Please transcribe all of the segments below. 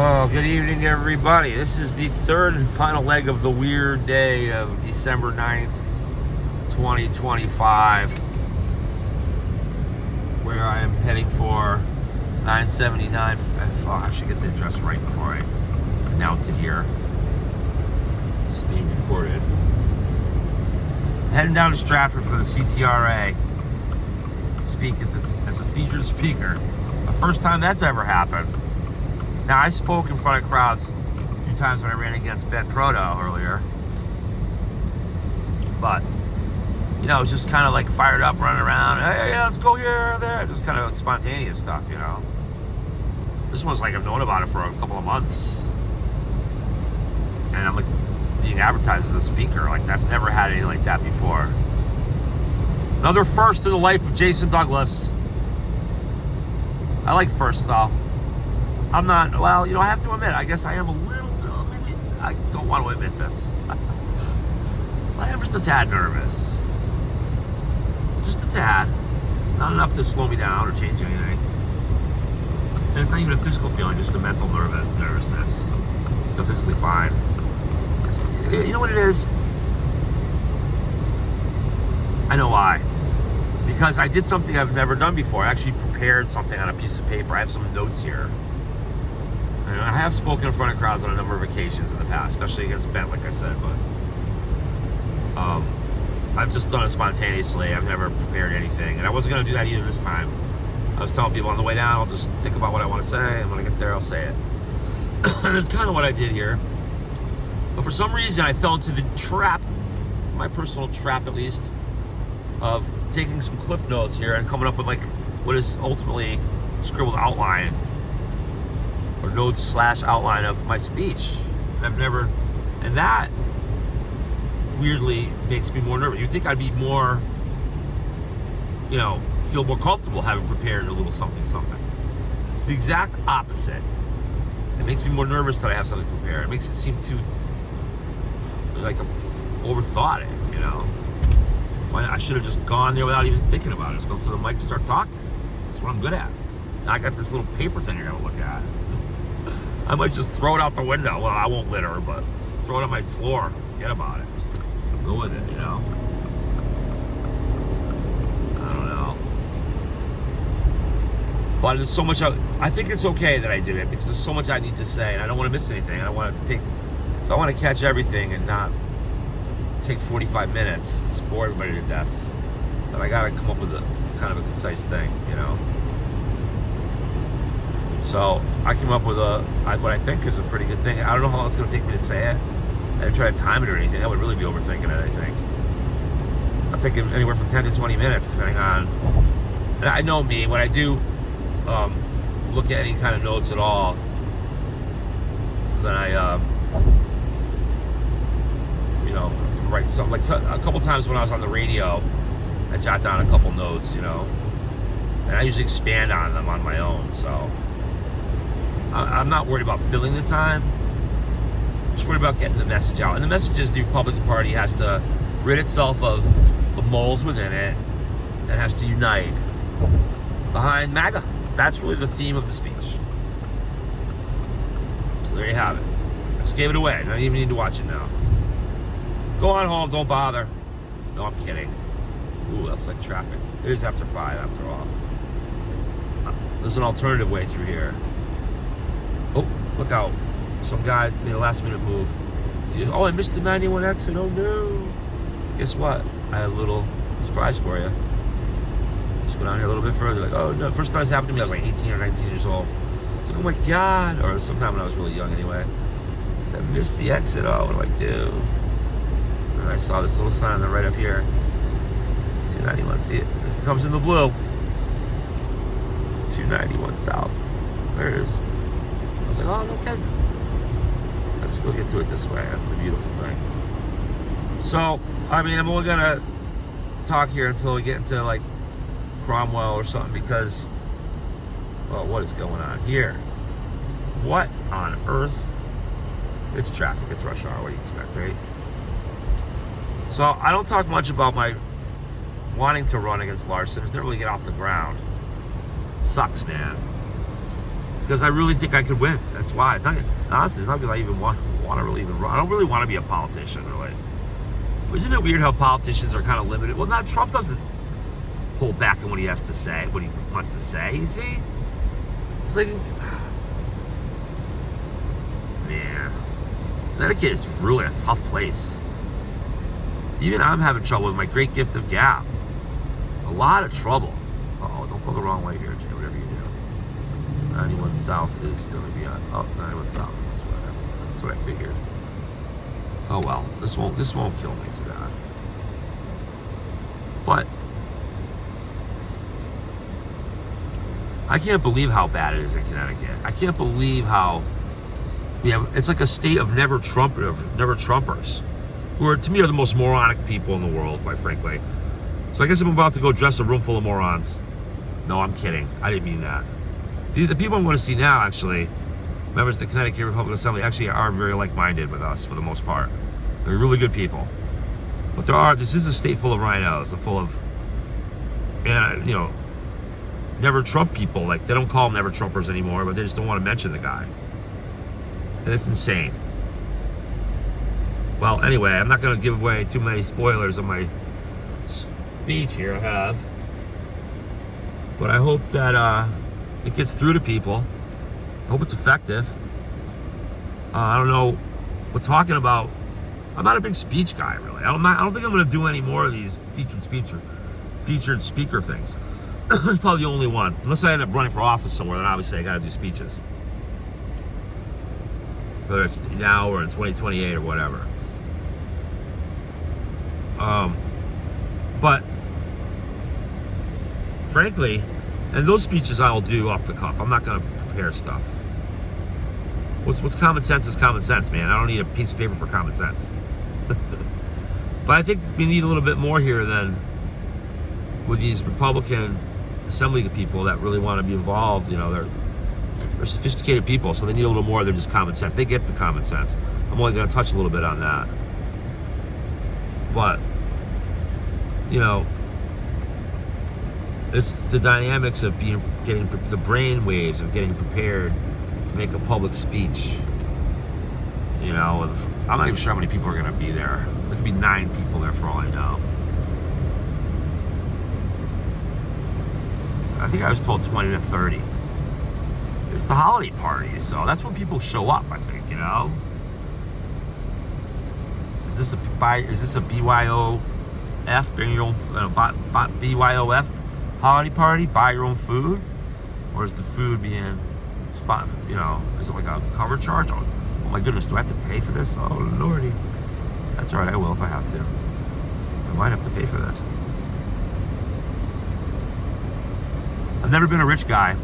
Oh, good evening, everybody. This is the third and final leg of the weird day of December 9th, 2025, where I am heading for 979. Oh, I should get the address right before I announce it here. It's being recorded. I'm heading down to Stratford for the CTRA. Speak as a featured speaker. The first time that's ever happened. Now, I spoke in front of crowds a few times when I ran against Ben Proto earlier. But, you know, it was just kind of like fired up, running around. Hey, let's go here, there. Just kind of spontaneous stuff, you know. This one's like I've known about it for a couple of months. And I'm like being advertised as a speaker. Like, I've never had anything like that before. Another first in the life of Jason Douglas. I like first, though. I'm not, well, you know, I have to admit, I guess I am a little, maybe, I don't want to admit this. I am just a tad nervous. Just a tad. Not enough to slow me down or change anything. And it's not even a physical feeling, just a mental nervousness. I feel physically fine. You know what it is? I know why. Because I did something I've never done before. I actually prepared something on a piece of paper. I have some notes here. And I have spoken in front of crowds on a number of occasions in the past, especially against Ben, like I said, but I've just done it spontaneously. I've never prepared anything, and I wasn't going to do that either this time. I was telling people on the way down, I'll just think about what I want to say, and when I get there, I'll say it. And it's kind of what I did here. But for some reason, I fell into the trap, my personal trap at least, of taking some cliff notes here and coming up with like what is ultimately scribbled outline or notes / outline of my speech. And that weirdly makes me more nervous. You'd think I'd be more, you know, feel more comfortable having prepared a little something. It's the exact opposite. It makes me more nervous that I have something prepared. It makes it seem too, like I'm overthought it, you know. I should have just gone there without even thinking about it. Just go to the mic and start talking. That's what I'm good at. Now I got this little paper thing I gotta look at. I might just throw it out the window. Well, I won't litter, but throw it on my floor. Forget about it. Just go with it, you know? I don't know. But there's so much, I think it's okay that I did it because there's so much I need to say and I don't want to miss anything. I want to if I want to catch everything and not take 45 minutes, it's bore everybody to death. But I gotta come up with a kind of a concise thing, you know? So I came up with what I think is a pretty good thing. I don't know how long it's going to take me to say it. I didn't try to time it or anything. I would really be overthinking it, I think. I'm thinking anywhere from 10 to 20 minutes, depending on... And I know me, when I do look at any kind of notes at all, then I, you know, write something. Like a couple times when I was on the radio, I jot down a couple notes, you know. And I usually expand on them on my own, so... I'm not worried about filling the time. I'm just worried about getting the message out. And the message is the Republican Party has to rid itself of the moles within it and has to unite behind MAGA. That's really the theme of the speech. So there you have it. I just gave it away. I don't even need to watch it now. Go on home. Don't bother. No, I'm kidding. Ooh, that's like traffic. It is after 5 after all. There's an alternative way through here. Oh, look out. Some guy made a last minute move. Oh, I missed the 91 exit. Oh no. Guess what? I have a little surprise for you. Just go down here a little bit further. Like, oh no. First time this happened to me, I was like 18 or 19 years old. I was like, oh my God. Or sometime when I was really young anyway. I said, I missed the exit. Oh, what do I do? And I saw this little sign right up here. 291. See it? It comes in the blue. 291 South. There it is. I was like, oh, no kidding. I can still get to it this way. That's the beautiful thing. So, I mean, I'm only going to talk here until we get into, like, Cromwell or something because, well, what is going on here? What on earth? It's traffic. It's rush hour. What do you expect, right? So, I don't talk much about my wanting to run against Larson. It's never really get off the ground. Sucks, man. because I really think I could win. That's why. It's not, honestly, it's not because I even want to really even run. I don't really want to be a politician, really. But isn't it weird how politicians are kind of limited? Well, not Trump doesn't hold back on what he has to say, what he wants to say. You see, it's like, man, Connecticut is really a tough place. Even I'm having trouble with my great gift of gab. A lot of trouble. Uh-oh, don't go the wrong way here, Jay, whatever you do. 91 South is going to be on, 91 South is this way. That's what I figured. Oh well, this won't kill me too bad. But I can't believe how bad it is in Connecticut. I can't believe how it's like a state of never Trumpers, who are, to me, are the most moronic people in the world, quite frankly. So I guess I'm about to go dress a room full of morons. No, I'm kidding. I didn't mean that. The people I'm going to see now, actually, members of the Connecticut Republican Assembly, actually are very like-minded with us for the most part. They're really good people. But this is a state full of rhinos, full of, never Trump people. Like, they don't call them never Trumpers anymore, but they just don't want to mention the guy. And it's insane. Well, anyway, I'm not going to give away too many spoilers of my speech here I have. But I hope that it gets through to people. I hope it's effective. I don't know. We're talking about, I'm not a big speech guy, really. I don't think I'm going to do any more of these featured speaker things. It's probably the only one. Unless I end up running for office somewhere, then obviously I got to do speeches. Whether it's now or in 2028 or whatever. But frankly, and those speeches I'll do off the cuff. I'm not going to prepare stuff. What's common sense is common sense, man. I don't need a piece of paper for common sense. But I think we need a little bit more here than with these Republican Assembly people that really want to be involved. They're sophisticated people, so they need a little more than just common sense. They get the common sense. I'm only going to touch a little bit on that. But, it's the dynamics of getting the brain waves of getting prepared to make a public speech. I'm not even sure how many people are going to be there. There could be 9 people there for all I know. I think I was told 20 to 30. It's the holiday party, so that's when people show up, I think, Is this a BYOF, bring your own, BYOF holiday party, buy your own food? Or is the food being is it like a cover charge? Oh my goodness, do I have to pay for this? Oh lordy. That's all right, I will if I have to. I might have to pay for this. I've never been a rich guy.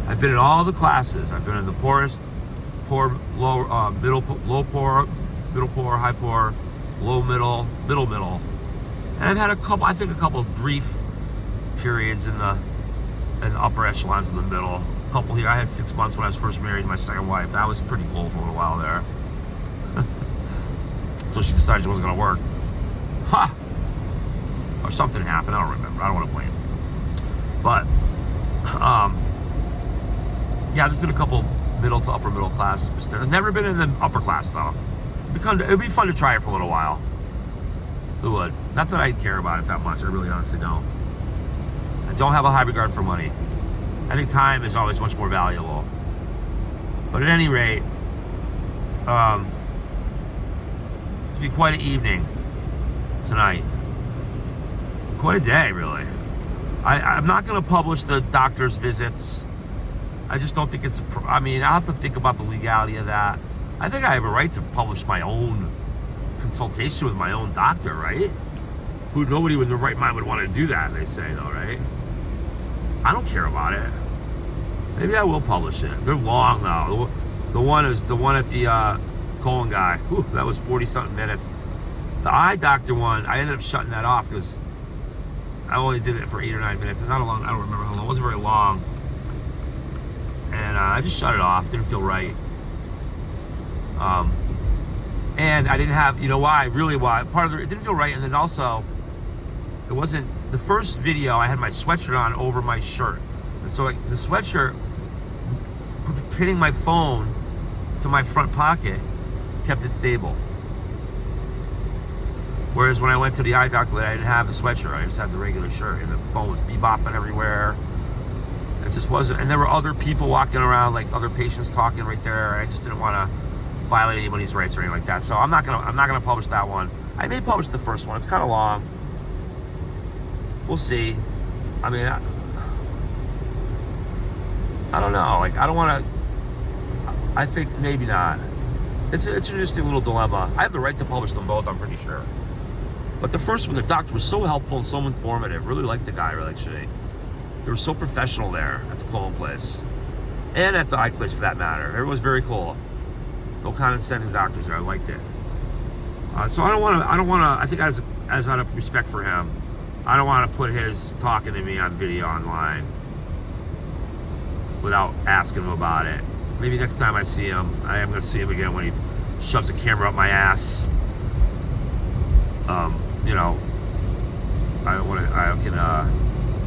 I've been in all the classes. I've been in the poorest, poor, low, middle poor, high poor, low middle, middle. And I've had a couple of brief periods in the upper echelons in the middle. A couple here. I had 6 months when I was first married to my second wife. That was pretty cool for a little while there. Until she decided she wasn't going to work. Ha! Or something happened. I don't remember. I don't want to blame. But, yeah, there's been a couple middle to upper middle class. I've never been in the upper class, though. It'd be fun to try it for a little while. It would. Not that I care about it that much. I really honestly don't. I don't have a high regard for money. I think time is always much more valuable. But at any rate, it's been quite an evening tonight. Quite a day, really. I'm not going to publish the doctor's visits. I just don't think it's I'll have to think about the legality of that. I think I have a right to publish my own consultation with my own doctor, right? Nobody in their right mind would want to do that, they say, though, right? I don't care about it. Maybe I will publish it. They're long, though. The one at the colon guy. Whew, that was 40-something minutes. The eye doctor one, I ended up shutting that off because I only did it for 8 or 9 minutes. Not a long, I don't remember how long. It wasn't very long. And I just shut it off. Didn't feel right. And I didn't have, why? Really why? It didn't feel right. And then also, it wasn't, the first video, I had my sweatshirt on over my shirt. And so the sweatshirt pinning my phone to my front pocket kept it stable. Whereas when I went to the eye doctor, I didn't have the sweatshirt. I just had the regular shirt, and the phone was bebopping everywhere. It just wasn't. And there were other people walking around, like other patients talking right there. I just didn't want to violate anybody's rights or anything like that. So I'm not gonna publish that one. I may publish the first one. It's kind of long. We'll see. I mean, I don't know. Like, I don't want to. I think maybe not. It's an interesting little dilemma. I have the right to publish them both, I'm pretty sure. But the first one, the doctor was so helpful and so informative. Really liked the guy, really, actually. They were so professional there at the clone place. And at the eye place, for that matter. Everyone was very cool. No condescending doctors there. I liked it. So I don't want to, I think as out of respect for him, I don't want to put his talking to me on video online without asking him about it. Maybe next time I see him, I am going to see him again when he shoves a camera up my ass. You know, I can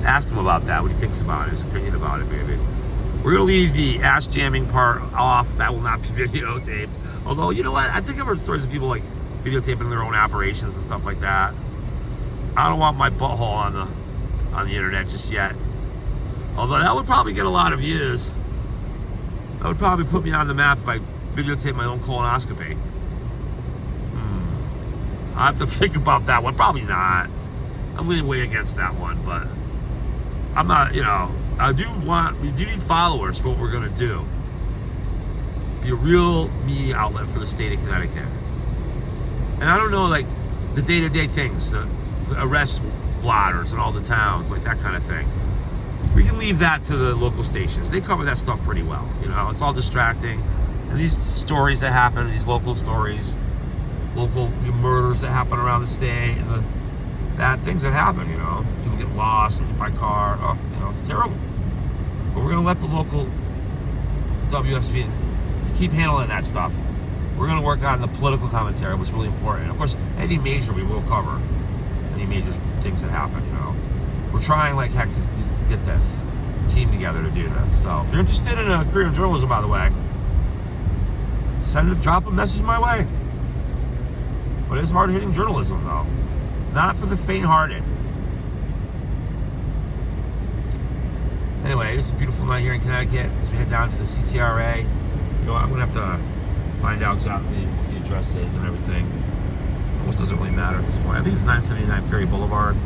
ask him about that, what he thinks about it, his opinion about it, maybe. We're going to leave the ass jamming part off. That will not be videotaped. Although, you know what? I think I've heard stories of people like videotaping their own operations and stuff like that. I don't want my butthole on the internet just yet. Although that would probably get a lot of views. That would probably put me on the map if I videotape my own colonoscopy. I have to think about that one. Probably not. I'm leaning way against that one, but I'm not, you know, we do need followers for what we're going to do. Be a real media outlet for the state of Connecticut. And I don't know, like, the day-to-day things, the arrest blotters in all the towns, like that kind of thing. We can leave that to the local stations. They cover that stuff pretty well, you know. It's all distracting. And these stories that happen, these local stories, local murders that happen around the state, and the bad things that happen, you know. People get lost and hit by car. Oh, you know, it's terrible. But we're going to let the local WFSB keep handling that stuff. We're going to work on the political commentary, which is really important. Of course, anything major we will cover. Any major things that happen, you know. We're trying like heck to get this team together to do this. So if you're interested in a career in journalism, by the way, drop a message my way. But it's hard-hitting journalism, though. Not for the faint-hearted. Anyway, it's a beautiful night here in Connecticut as we head down to the CTRA. You know, I'm going to have to find out exactly what the address is and everything. Almost doesn't really matter at this point. I think it's 979 Ferry Boulevard.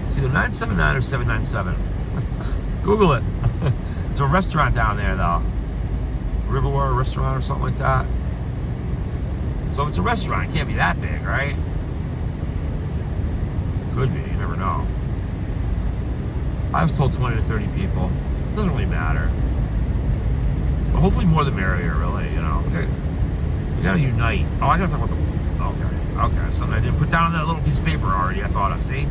It's either 979 or 797. Google it. It's a restaurant down there, though. Riverware restaurant or something like that. So if it's a restaurant, it can't be that big, right? Could be, you never know. I was told 20 to 30 people. It doesn't really matter. But hopefully more the merrier, really, you know. We gotta unite. Oh, I gotta talk about the... Okay, something I didn't put down on that little piece of paper already, I thought of, see?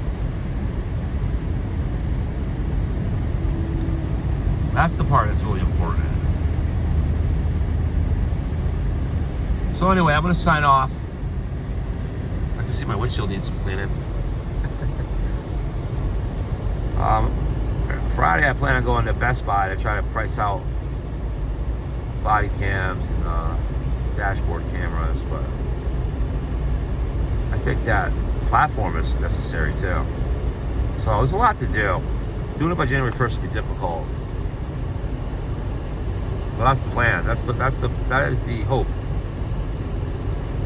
That's the part that's really important. So anyway, I'm going to sign off. I can see my windshield needs some cleaning. Friday, I plan on going to Best Buy to try to price out body cams and dashboard cameras, but I think that platform is necessary too. So there's a lot to do. Doing it by January 1st will be difficult. But that's the plan. That is the hope.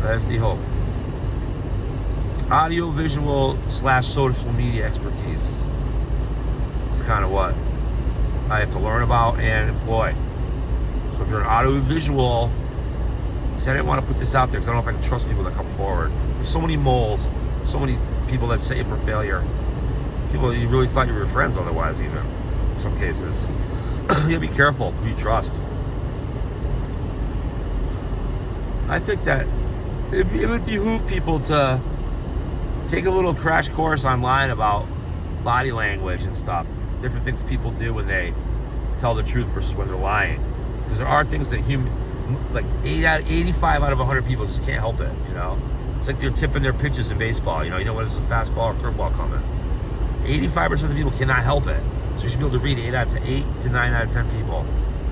That is the hope. Audio, visual / social media expertise is kind of what I have to learn about and employ. So if you're an audio visual, see, I didn't want to put this out there because I don't know if I can trust people that come forward. There's so many moles, so many people that set you up for failure. People you really thought you were friends otherwise, even in some cases. You gotta be careful who you trust. I think that it would behoove people to take a little crash course online about body language and stuff. Different things people do when they tell the truth versus when they're lying. Because there are things that 85 out of 100 people just can't help it, you know? It's like they're tipping their pitches in baseball, you know when it's a fastball or curveball coming. 85% of the people cannot help it. So you should be able to read 8 to 9 out of 10 people.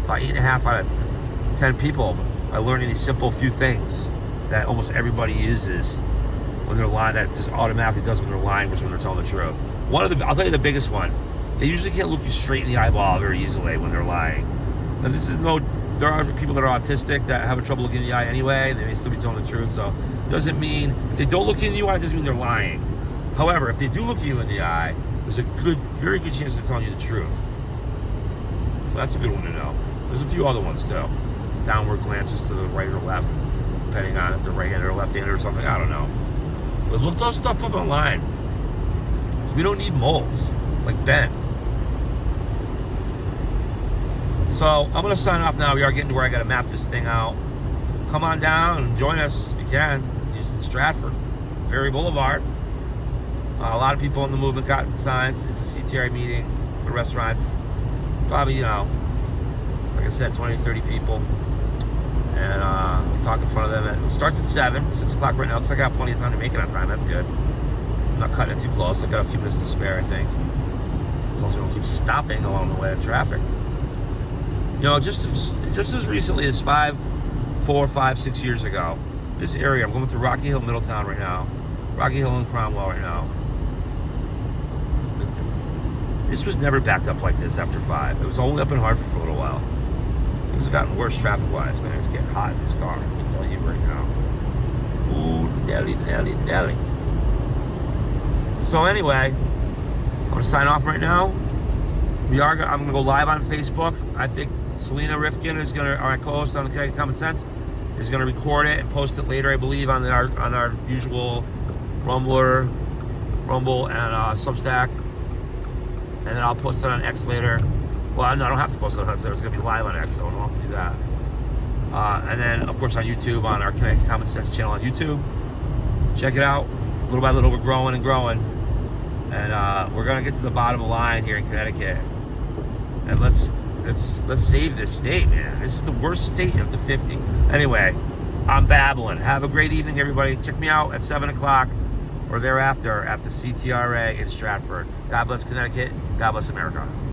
about 8.5 out of 10 people are learning these simple few things that almost everybody uses when they're lying, that just automatically does when they're lying versus when they're telling the truth. I'll tell you the biggest one. They usually can't look you straight in the eyeball very easily when they're lying. And there are people that are autistic that have trouble looking in the eye anyway, and they may still be telling the truth. So it doesn't mean, if they don't look in the eye, it doesn't mean they're lying. However, if they do look you in the eye, there's a very good chance they're telling you the truth. So that's a good one to know. There's a few other ones too. Downward glances to the right or left, depending on if they're right-handed or left-handed or something, I don't know. But look those stuff up online. So we don't need moles, like Ben. So I'm gonna sign off now. We are getting to where I gotta map this thing out. Come on down and join us if you can. It's in Stratford, Ferry Boulevard. A lot of people in the movement got signs. It's a CTRA meeting. It's a restaurants. Probably, like I said, 20 to 30 people. And we talk in front of them. It starts at 6 o'clock right now. Looks like I got plenty of time to make it on time. That's good. I'm not cutting it too close. I've got a few minutes to spare, I think. As long as we don't keep stopping along the way in traffic. Just as recently as 4, 5, 6 years ago, this area, I'm going through Rocky Hill, Middletown right now. Rocky Hill and Cromwell right now. This was never backed up like this after 5. It was only up in Hartford for a little while. Things have gotten worse traffic-wise, man. It's getting hot in this car, let me tell you right now. Ooh, Nelly. So anyway, I'm going to sign off right now. I'm going to go live on Facebook. I think Selena Rifkin is going to, our co-host on the Connecticut Common Sense, is going to record it and post it later, I believe, on our usual Rumble and Substack. And then I'll post it on X later. Well, no, I don't have to post it on X later. It's going to be live on X, so I don't have to do that. And then, of course, on YouTube, on our Connecticut Common Sense channel on YouTube. Check it out. Little by little, we're growing and growing. And we're going to get to the bottom of the line here in Connecticut. And let's save this state, man. This is the worst state of the 50. Anyway, I'm babbling. Have a great evening, everybody. Check me out at 7 o'clock or thereafter at the CTRA in Stratford. God bless Connecticut. God bless America.